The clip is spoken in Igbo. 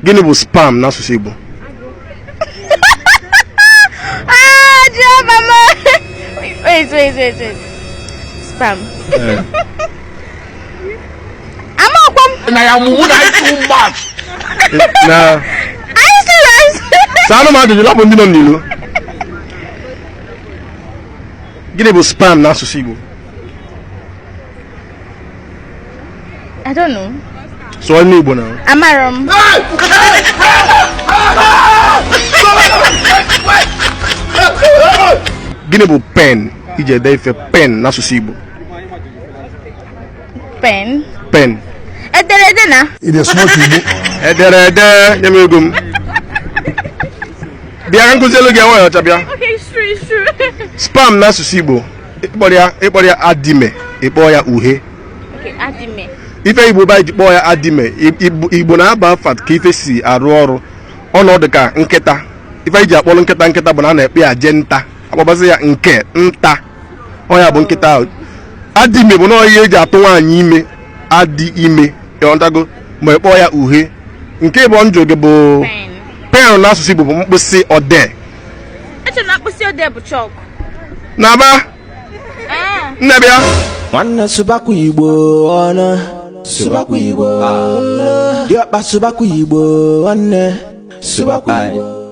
Gịnị bụ spam n'asụsụ Igbo? Wait. Spam. Na. Sano ma ajụjụ lapụ ndị nọ n'ilo. Gịnị bụ spam n'asụsụ Igbo? I don't know. Sụọ n'Igbo na. Amaram. Gịnị bụ pen? Iji ede ife pen n'asụsụ Igbo. Pen. Pen. Ederede na. Ide smart Igbo. Ederede nye m ego m. Bịa ka nkụzielu gị enwe ọcha bịa. Okay, it's true. Spam n'asụsụ Igbo. Ịkpọrọ ya adime, ịkpọ ya uhie. Okay, adime. Ife Igbo ba iji kpọọ ya adime. Igbo na-aba afa ka ife si arụ ọrụ. Ọnọdụ ka nkịta. Ife iji akpọrọ nkịta bụ na a na-ekpe ya je nta. Akpọbazi ya nke nta. Ọ ya bụ nkịta ahụ. Adime bụ na ihe eji atụ nwaanyị ime. Adị ime. Ịghọtago ma ịkpọ ya uhie. Nke bụ njọ gị bụ pen n'asụsụ Igbo bụ mkpịsị odee. Eche na mkpịsị odee bụ chalk. Na-aba. Nne bịa. Nwanne Subakwa Igbo ọnụ. Subakwa Igbo. Diọkpa Subakwa Igbo nwanne. Subakwa Igbo.